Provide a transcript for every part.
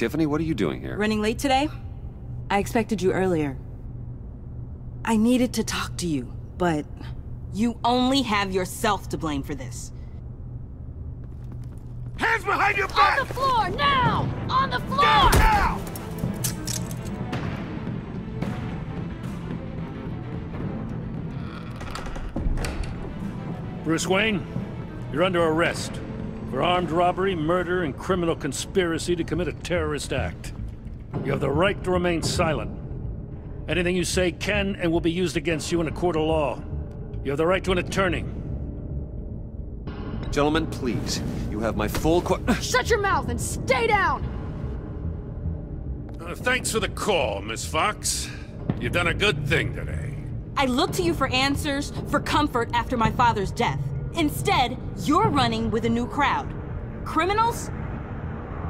Tiffany, what are you doing here? Running late today? I expected you earlier. I needed to talk to you, but you only have yourself to blame for this. Hands behind your back! On the floor, now! On the floor! Down now! Bruce Wayne, you're under arrest for armed robbery, murder, and criminal conspiracy to commit a terrorist act. You have the right to remain silent. Anything you say can and will be used against you in a court of law. You have the right to an attorney. Gentlemen, please. You have my full Shut your mouth and stay down! Thanks for the call, Miss Fox. You've done a good thing today. I looked to you for answers, for comfort after my father's death. Instead, you're running with a new crowd. Criminals?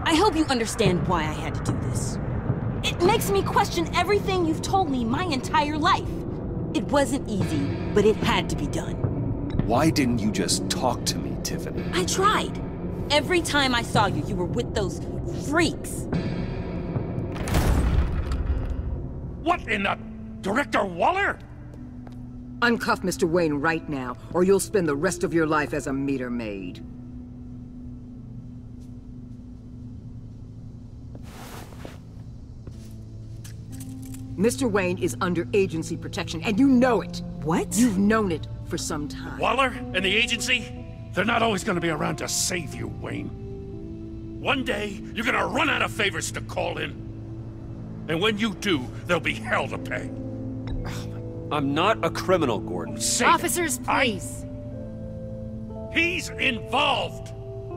I hope you understand why I had to do this. It makes me question everything you've told me my entire life. It wasn't easy, but it had to be done. Why didn't you just talk to me, Tiffany? I tried. Every time I saw you, you were with those freaks. What in the... Director Waller? Uncuff Mr. Wayne right now, or you'll spend the rest of your life as a meter maid. Mr. Wayne is under agency protection, and you know it. What? You've known it for some time. Waller and the agency? They're not always gonna be around to save you, Wayne. One day, you're gonna run out of favors to call in. And when you do, there'll be hell to pay. I'm not a criminal, Gordon. Officers, please. He's involved!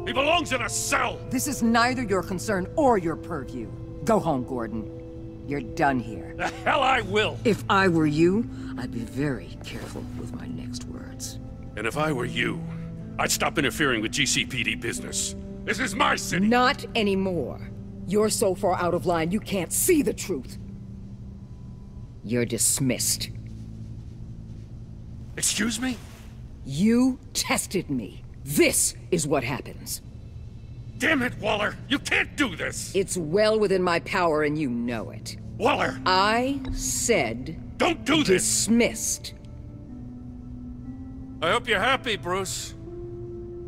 He belongs in a cell! This is neither your concern or your purview. Go home, Gordon. You're done here. The hell I will! If I were you, I'd be very careful with my next words. And if I were you, I'd stop interfering with GCPD business. This is my city! Not anymore. You're so far out of line you can't see the truth. You're dismissed. Excuse me? You tested me. This is what happens. Damn it, Waller! You can't do this! It's well within my power and you know it. Waller! I said... Don't do this! Dismissed. I hope you're happy, Bruce.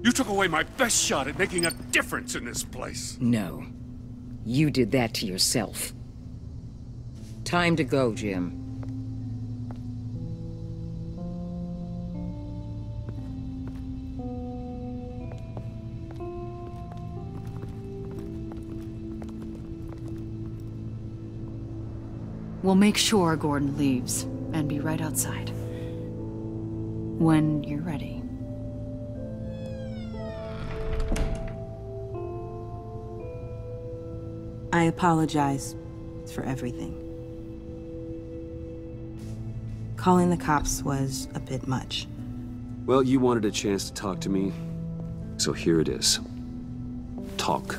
You took away my best shot at making a difference in this place. No. You did that to yourself. Time to go, Jim. We'll make sure Gordon leaves, and be right outside. When you're ready. I apologize for everything. Calling the cops was a bit much. Well, you wanted a chance to talk to me, so here it is. Talk.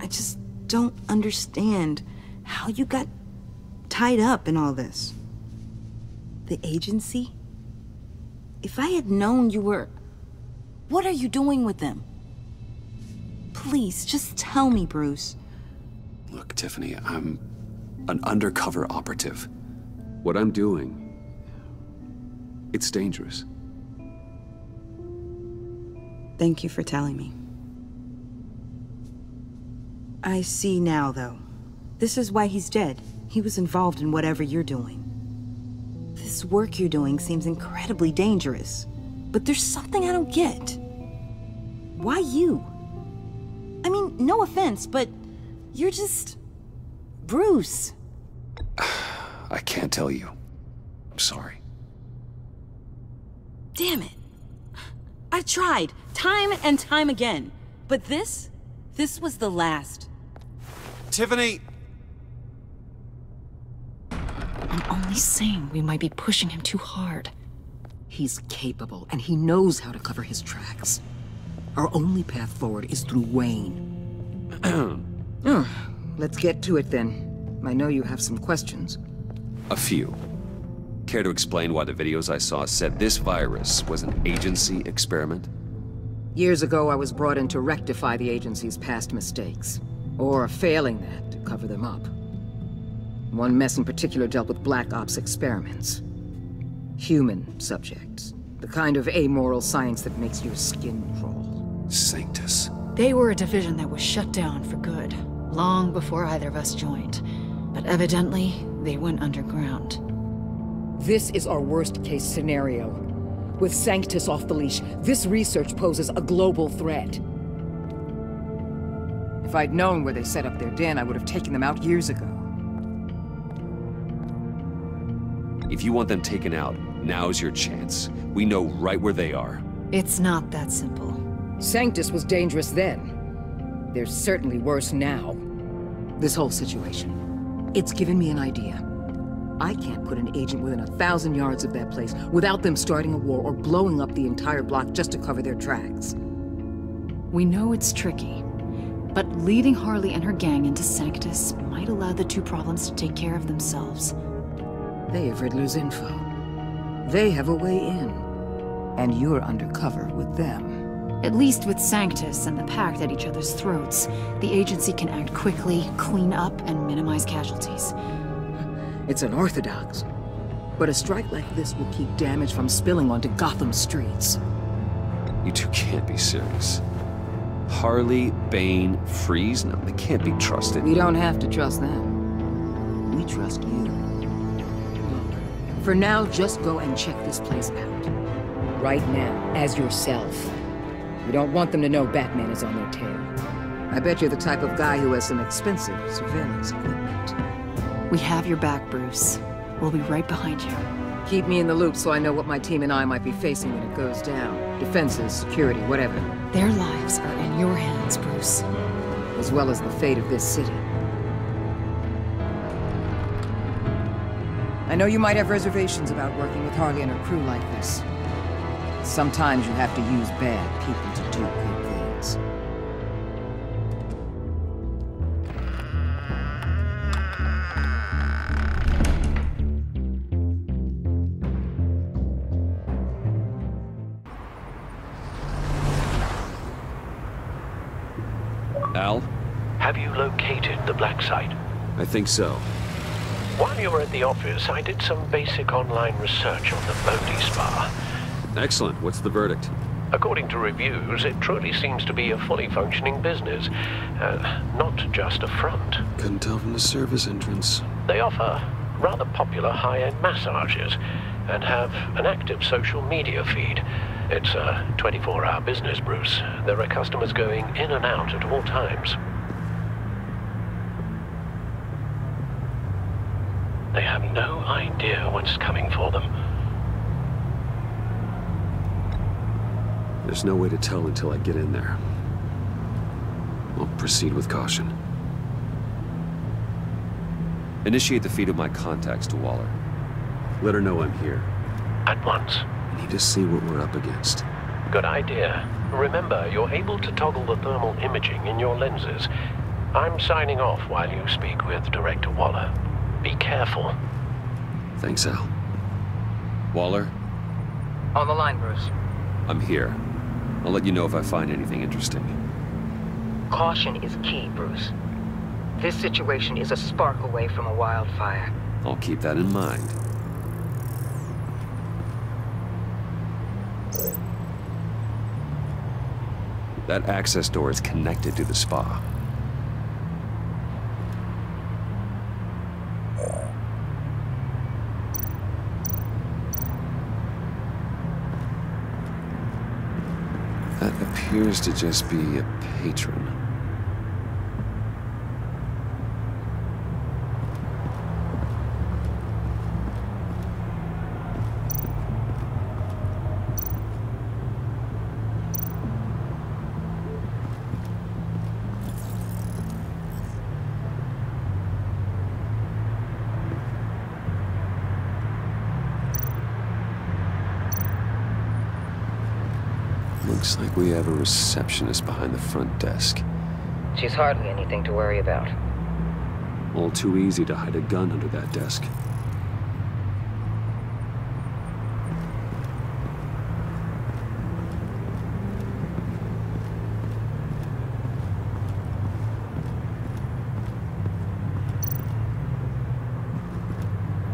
I just don't understand how you got tied up in all this. The agency? If I had known you were... What are you doing with them? Please, just tell me, Bruce. Look, Tiffany, I'm an undercover operative. What I'm doing, it's dangerous. Thank you for telling me. I see now, though. This is why he's dead. He was involved in whatever you're doing. This work you're doing seems incredibly dangerous. But there's something I don't get. Why you? I mean, no offense, but you're just... Bruce. I can't tell you. I'm sorry. Damn it. I tried, time and time again. But this was the last. Tiffany! I'm only saying we might be pushing him too hard. He's capable, and he knows how to cover his tracks. Our only path forward is through Wayne. Let's get to it then. I know you have some questions. A few. Care to explain why the videos I saw said this virus was an agency experiment? Years ago, I was brought in to rectify the agency's past mistakes. Or, failing that, to cover them up. One mess in particular dealt with Black Ops experiments. Human subjects. The kind of amoral science that makes your skin crawl. Sanctus. They were a division that was shut down for good, long before either of us joined. But evidently, they went underground. This is our worst-case scenario. With Sanctus off the leash, this research poses a global threat. If I'd known where they set up their den, I would have taken them out years ago. If you want them taken out, now's your chance. We know right where they are. It's not that simple. Sanctus was dangerous then. They're certainly worse now. This whole situation, it's given me an idea. I can't put an agent within 1,000 yards of that place without them starting a war or blowing up the entire block just to cover their tracks. We know it's tricky, but leading Harley and her gang into Sanctus might allow the two problems to take care of themselves. They have Riddler's info. They have a way in. And you're undercover with them. At least with Sanctus and the Pact at each other's throats, the agency can act quickly, clean up, and minimize casualties. It's unorthodox. But a strike like this will keep damage from spilling onto Gotham streets. You two can't be serious. Harley, Bane, Freeze? No, they can't be trusted. We don't have to trust them. We trust you. Look, for now, just go and check this place out. Right now, as yourself. We don't want them to know Batman is on their tail. I bet you're the type of guy who has some expensive surveillance equipment. We have your back, Bruce. We'll be right behind you. Keep me in the loop so I know what my team and I might be facing when it goes down. Defenses, security, whatever. Their lives are in your hands, Bruce. As well as the fate of this city. I know you might have reservations about working with Harley and her crew like this. Sometimes you have to use bad people to do good things. Al? Have you located the black site? I think so. While you were at the office, I did some basic online research on the Bodhi Spa. Excellent. What's the verdict? According to reviews, it truly seems to be a fully functioning business, not just a front. Couldn't tell from the service entrance. They offer rather popular high-end massages and have an active social media feed. It's a 24-hour business, Bruce. There are customers going in and out at all times. They have no idea what's coming for them. There's no way to tell until I get in there. I'll proceed with caution. Initiate the feed of my contacts to Waller. Let her know I'm here. At once. I need to see what we're up against. Good idea. Remember, you're able to toggle the thermal imaging in your lenses. I'm signing off while you speak with Director Waller. Be careful. Thanks, Al. Waller? On the line, Bruce. I'm here. I'll let you know if I find anything interesting. Caution is key, Bruce. This situation is a spark away from a wildfire. I'll keep that in mind. That access door is connected to the spa. That appears to just be a patron. Looks like we have a receptionist behind the front desk. She's hardly anything to worry about. All too easy to hide a gun under that desk.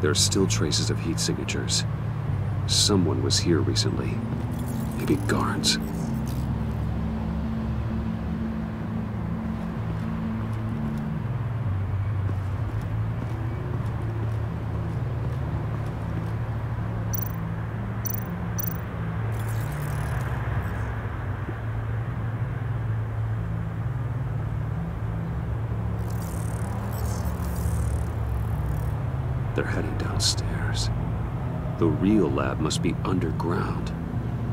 There are still traces of heat signatures. Someone was here recently. Maybe guards. They're heading downstairs. The real lab must be underground.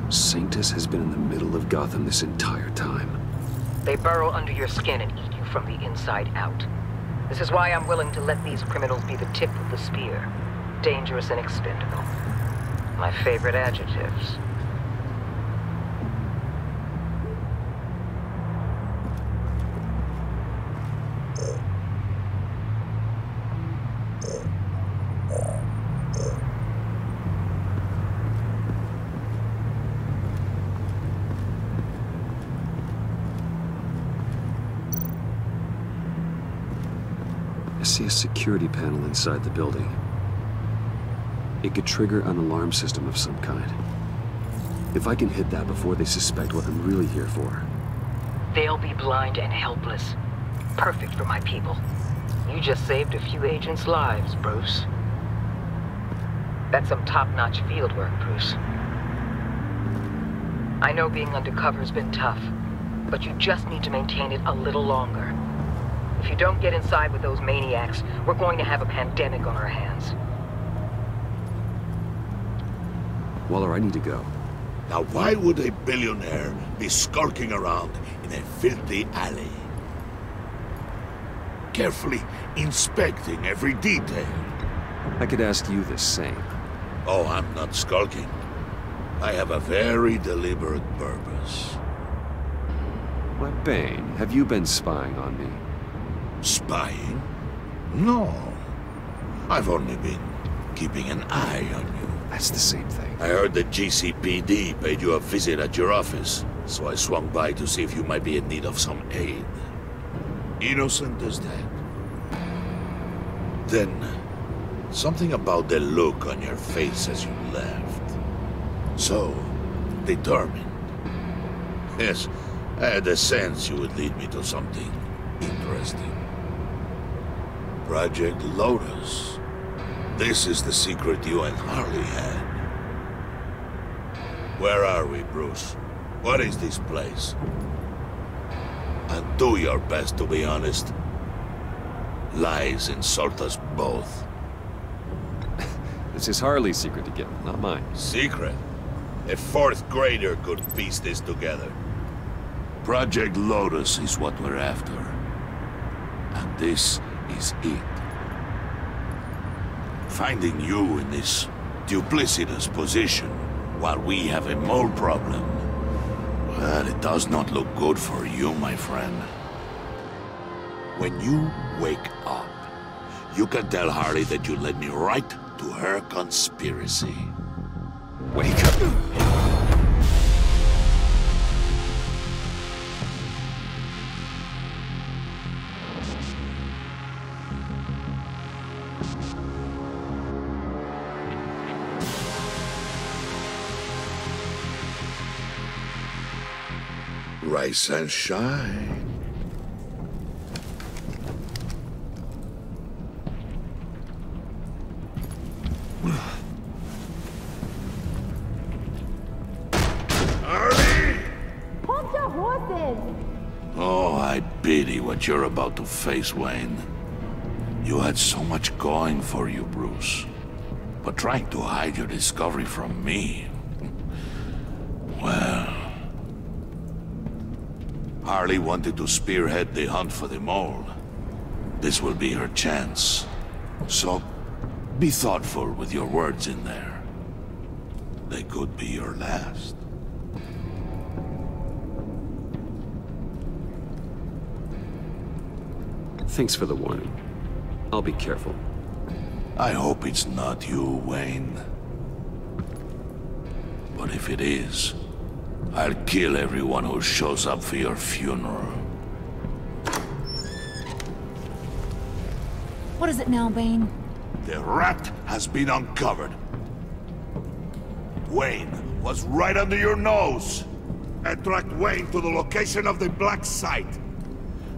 Sanctus has been in the middle of Gotham this entire time. They burrow under your skin and eat you from the inside out. This is why I'm willing to let these criminals be the tip of the spear. Dangerous and expendable. My favorite adjectives. I see a security panel inside the building. It could trigger an alarm system of some kind. If I can hit that before they suspect what I'm really here for. They'll be blind and helpless. Perfect for my people. You just saved a few agents' lives, Bruce. That's some top-notch field work, Bruce. I know being undercover's been tough, but you just need to maintain it a little longer. If you don't get inside with those maniacs, we're going to have a pandemic on our hands. Waller, I need to go. Now why would a billionaire be skulking around in a filthy alley? Carefully inspecting every detail. I could ask you the same. Oh, I'm not skulking. I have a very deliberate purpose. What, Bane, have you been spying on me? Spying? No. I've only been keeping an eye on you. That's the same thing. I heard the GCPD paid you a visit at your office, so I swung by to see if you might be in need of some aid. Innocent as that. Then, something about the look on your face as you left. So, determined. Yes, I had a sense you would lead me to something interesting. Project Lotus. This is the secret you and Harley had. Where are we, Bruce? What is this place? And do your best to be honest. Lies insult us both. This is Harley's secret to get, not mine. Secret? A fourth grader could piece this together. Project Lotus is what we're after. And this is it. Finding you in this duplicitous position while we have a mole problem, well, it does not look good for you, my friend. When you wake up, you can tell Harley that you led me right to her conspiracy. Wake up! Rise and shine. Harley! Hold your horses! Oh, I pity what you're about to face, Wayne. You had so much going for you, Bruce. But trying to hide your discovery from me... well... Harley wanted to spearhead the hunt for the mole. This will be her chance. So, be thoughtful with your words in there. They could be your last. Thanks for the warning. I'll be careful. I hope it's not you, Wayne. But if it is, I'll kill everyone who shows up for your funeral. What is it now, Bane? The rat has been uncovered. Wayne was right under your nose. I tracked Wayne to the location of the black site.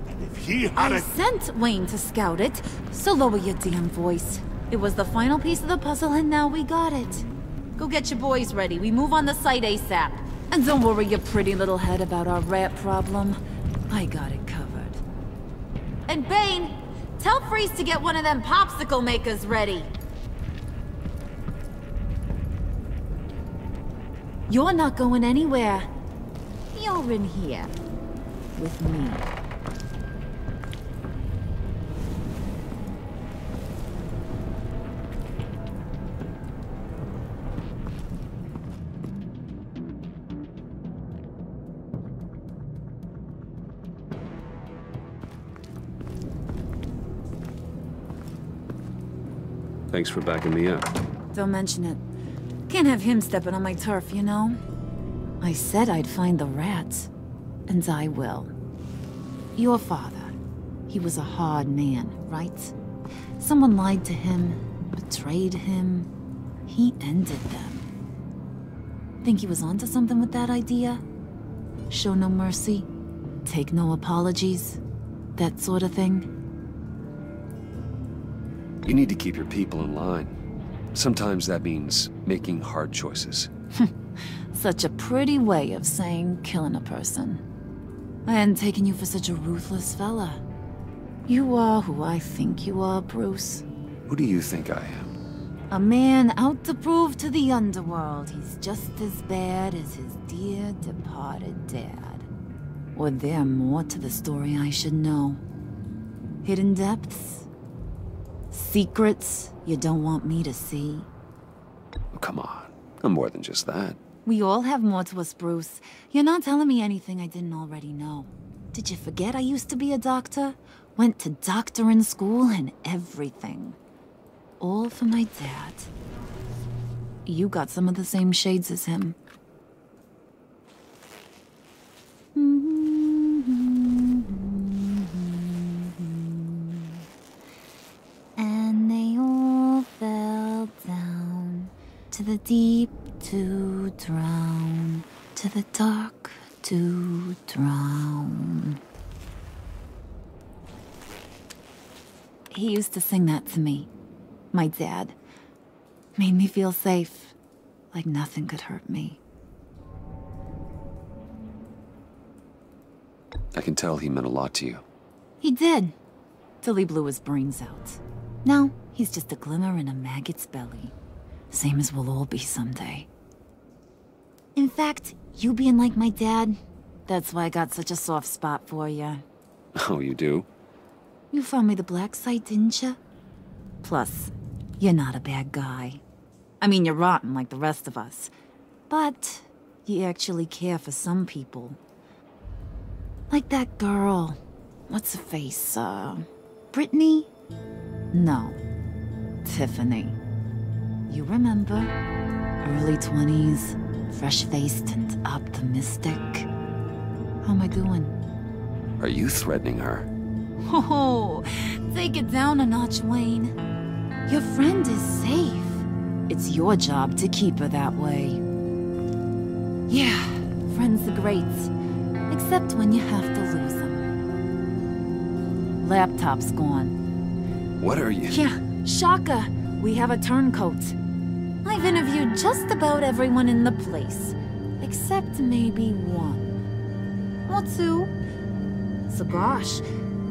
And if he had I sent Wayne to scout it, so lower your damn voice. It was the final piece of the puzzle and now we got it. Go get your boys ready. We move on the site ASAP. And don't worry your pretty little head about our rat problem. I got it covered. And Bane, tell Freeze to get one of them popsicle makers ready. You're not going anywhere. You're in here. With me. Thanks for backing me up. Don't mention it. Can't have him stepping on my turf, you know? I said I'd find the rats. And I will. Your father. He was a hard man, right? Someone lied to him, betrayed him. He ended them. Think he was onto something with that idea? Show no mercy? Take no apologies? That sort of thing? You need to keep your people in line. Sometimes that means making hard choices. Such a pretty way of saying killing a person. I hadn't taken you for such a ruthless fella. You are who I think you are, Bruce. Who do you think I am? A man out to prove to the underworld he's just as bad as his dear departed dad. Or there more to the story I should know? Hidden depths? Secrets you don't want me to see? Oh, come on. I'm more than just that. We all have more to us, Bruce. You're not telling me anything I didn't already know. Did you forget I used to be a doctor? Went to doctoring school and everything. All for my dad. You got some of the same shades as him. And they all fell down to the deep to drown, to the dark to drown. He used to sing that to me. My dad. Made me feel safe. Like nothing could hurt me. I can tell he meant a lot to you. He did. Till he blew his brains out. Now, he's just a glimmer in a maggot's belly. Same as we'll all be someday. In fact, you being like my dad, that's why I got such a soft spot for you. Oh, you do? You found me the black site, didn't you? Plus, you're not a bad guy. I mean, you're rotten like the rest of us. But you actually care for some people. Like that girl. What's her face, Brittany? No. Tiffany. You remember? Early 20s, fresh-faced and optimistic. How am I doing? Are you threatening her? Oh, take it down a notch, Wayne. Your friend is safe. It's your job to keep her that way. Yeah, friends are great. Except when you have to lose them. Laptop's gone. What are you? Yeah, shocker. We have a turncoat. I've interviewed just about everyone in the place. Except maybe one. Or two. So gosh,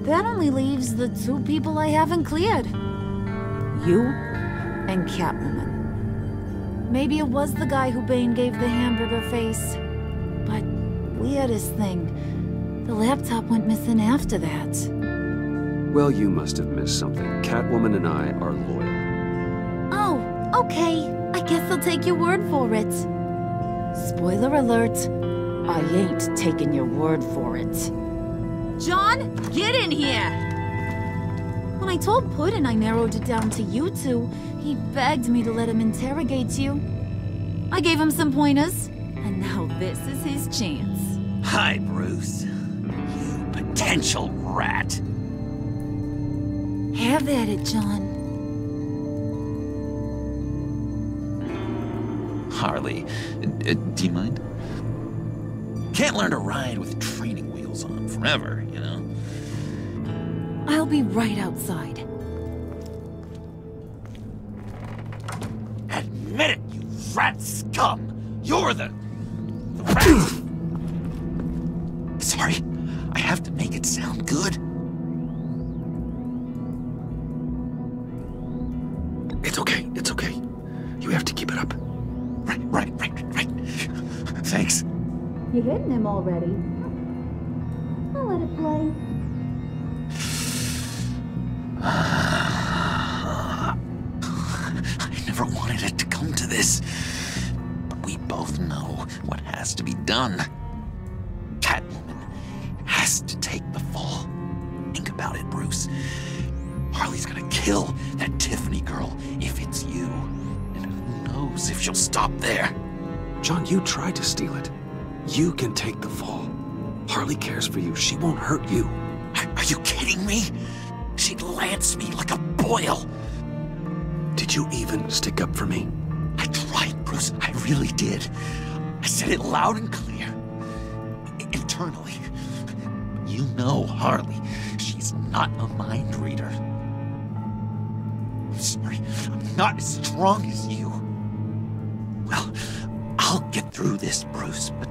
that only leaves the two people I haven't cleared. You and Catwoman. Maybe it was the guy who Bane gave the hamburger face. But weirdest thing, the laptop went missing after that. Well, you must have missed something. Catwoman and I are loyal. Oh, okay. I guess I'll take your word for it. Spoiler alert, I ain't taking your word for it. John, get in here! When I told Puddin' I narrowed it down to you two, he begged me to let him interrogate you. I gave him some pointers, and now this is his chance. Hi, Bruce. You potential rat. Have at it, John. Harley, do you mind? Can't learn to ride with training wheels on forever, you know? I'll be right outside. Admit it, you rat scum! You're the rat! Sorry, I have to make it sound good. It's okay, it's okay. You have to keep it up. Right. Thanks. You're hitting him already. I'll let it play. I never wanted it to come to this. But we both know what has to be done. Catwoman has to take the fall. Think about it, Bruce. Harley's gonna kill that Tiffany girl if it's you. And who knows if she'll stop there. John, you tried to steal it. You can take the fall. Harley cares for you. She won't hurt you. Are you kidding me? She'd lance me like a boil. Did you even stick up for me? I tried, Bruce. I really did. I said it loud and clear. Internally. You know Harley. She's not a mind reader. I'm sorry. I'm not as strong as you. Well, I'll get through this, Bruce, but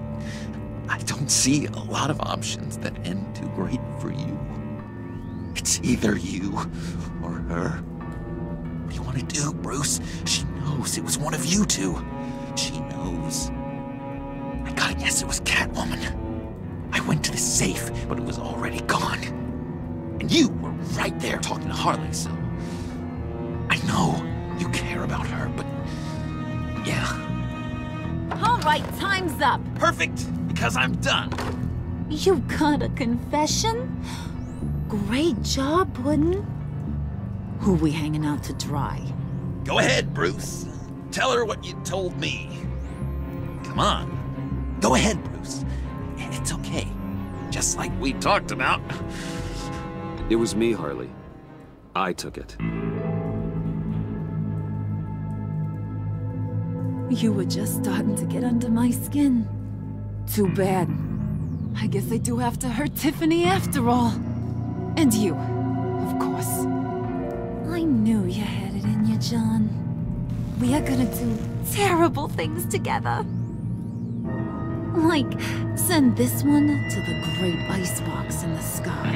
I don't see a lot of options that end too great for you. It's either you or her. What do you want to do, Bruce? She knows it was one of you two. She knows. I gotta guess it was Catwoman. I went to the safe, but it was already gone. And you were right there talking to Harley, so... I know you care about her, but... yeah. All right, time's up. Perfect, because I'm done. You got a confession? Great job, Puddin'. Who we hanging out to dry? Go ahead, Bruce. Tell her what you told me. Come on. Go ahead, Bruce. It's okay. Just like we talked about. It was me, Harley. I took it. You were just starting to get under my skin. Too bad. I guess I do have to hurt Tiffany after all. And you, of course. I knew you had it in you, John. We are gonna do terrible things together. Like, send this one to the great icebox in the sky.